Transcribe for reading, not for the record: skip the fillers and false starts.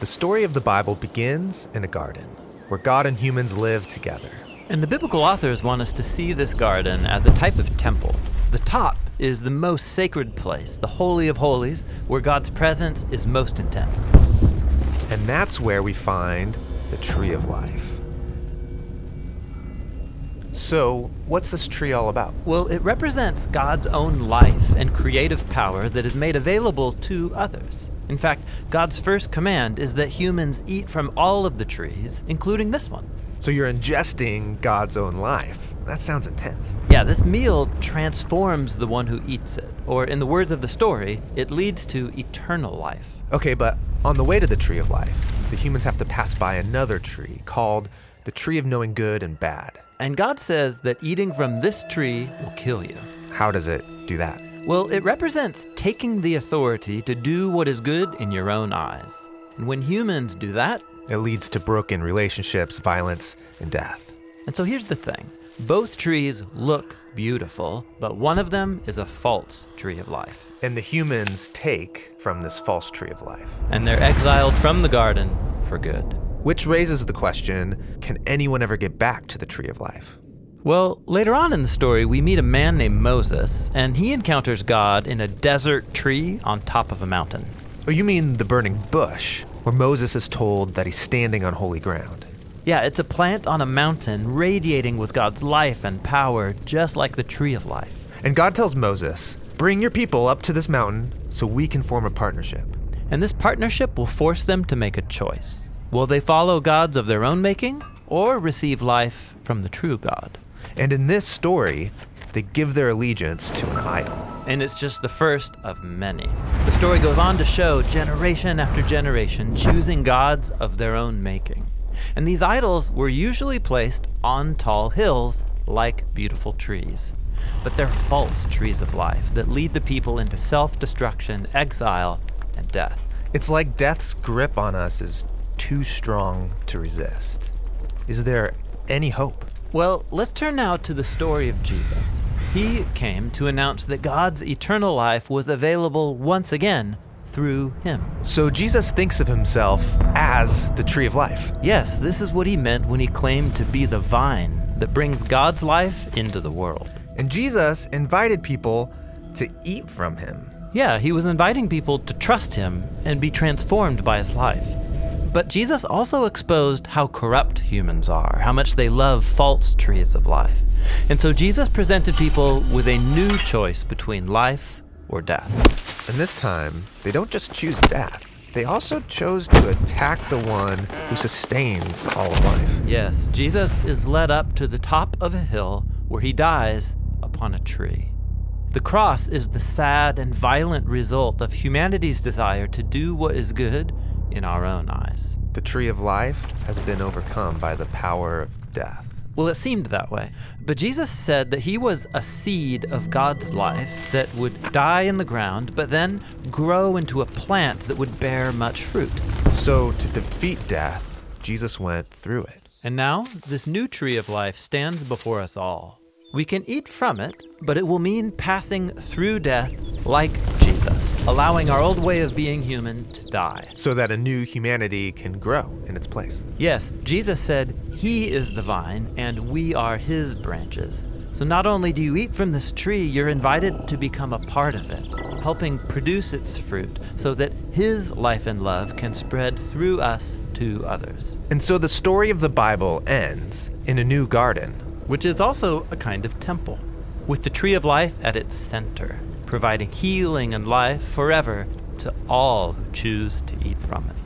The story of the Bible begins in a garden where God and humans live together. And the biblical authors want us to see this garden as a type of temple. The top is the most sacred place, the Holy of Holies, where God's presence is most intense. And that's where we find the tree of life. So, what's this tree all about? Well, it represents God's own life and creative power that is made available to others. In fact, God's first command is that humans eat from all of the trees, including this one. So you're ingesting God's own life. That sounds intense. Yeah, this meal transforms the one who eats it, or in the words of the story, it leads to eternal life. Okay, but on the way to the tree of life, the humans have to pass by another tree called the tree of knowing good and bad. And God says that eating from this tree will kill you. How does it do that? Well, it represents taking the authority to do what is good in your own eyes. And when humans do that, It leads to broken relationships, violence, and death. and so here's the thing. Both trees look beautiful, but one of them is a false tree of life. And the humans take from this false tree of life. And they're exiled from the garden for good. Which raises the question, can anyone ever get back to the tree of life? Well, later on in the story, we meet a man named Moses, and he encounters God in a desert tree on top of a mountain. Oh, you mean the burning bush, where Moses is told that he's standing on holy ground. Yeah, it's a plant on a mountain radiating with God's life and power, just like the tree of life. And God tells Moses, bring your people up to this mountain so we can form a partnership. And this partnership will force them to make a choice. Will they follow gods of their own making, or receive life from the true God? And in this story, they give their allegiance to an idol. And it's just the first of many. The story goes on to show generation after generation choosing gods of their own making. And these idols were usually placed on tall hills like beautiful trees. But they're false trees of life that lead the people into self-destruction, exile, and death. It's like death's grip on us is too strong to resist. Is there any hope? Well, let's turn now to the story of Jesus. He came to announce that God's eternal life was available once again through him. So Jesus thinks of himself as the tree of life. Yes, this is what he meant when he claimed to be the vine that brings God's life into the world. And Jesus invited people to eat from him. Yeah, he was inviting people to trust him and be transformed by his life. But Jesus also exposed how corrupt humans are, how much they love false trees of life. And so Jesus presented people with a new choice between life or death. And this time, they don't just choose death. They also chose to attack the one who sustains all of life. Yes, Jesus is led up to the top of a hill where he dies upon a tree. The cross is the sad and violent result of humanity's desire to do what is good in our own eyes. The tree of life has been overcome by the power of death. Well, it seemed that way. But Jesus said that he was a seed of God's life that would die in the ground, but then grow into a plant that would bear much fruit. So to defeat death, Jesus went through it. And now, this new tree of life stands before us all. We can eat from it, but it will mean passing through death like Jesus, allowing our old way of being human to die. So that a new humanity can grow in its place. Yes, Jesus said he is the vine and we are his branches. So not only do you eat from this tree, you're invited to become a part of it, helping produce its fruit so that his life and love can spread through us to others. And so the story of the Bible ends in a new garden. Which is also a kind of temple, with the tree of life at its center, providing healing and life forever to all who choose to eat from it.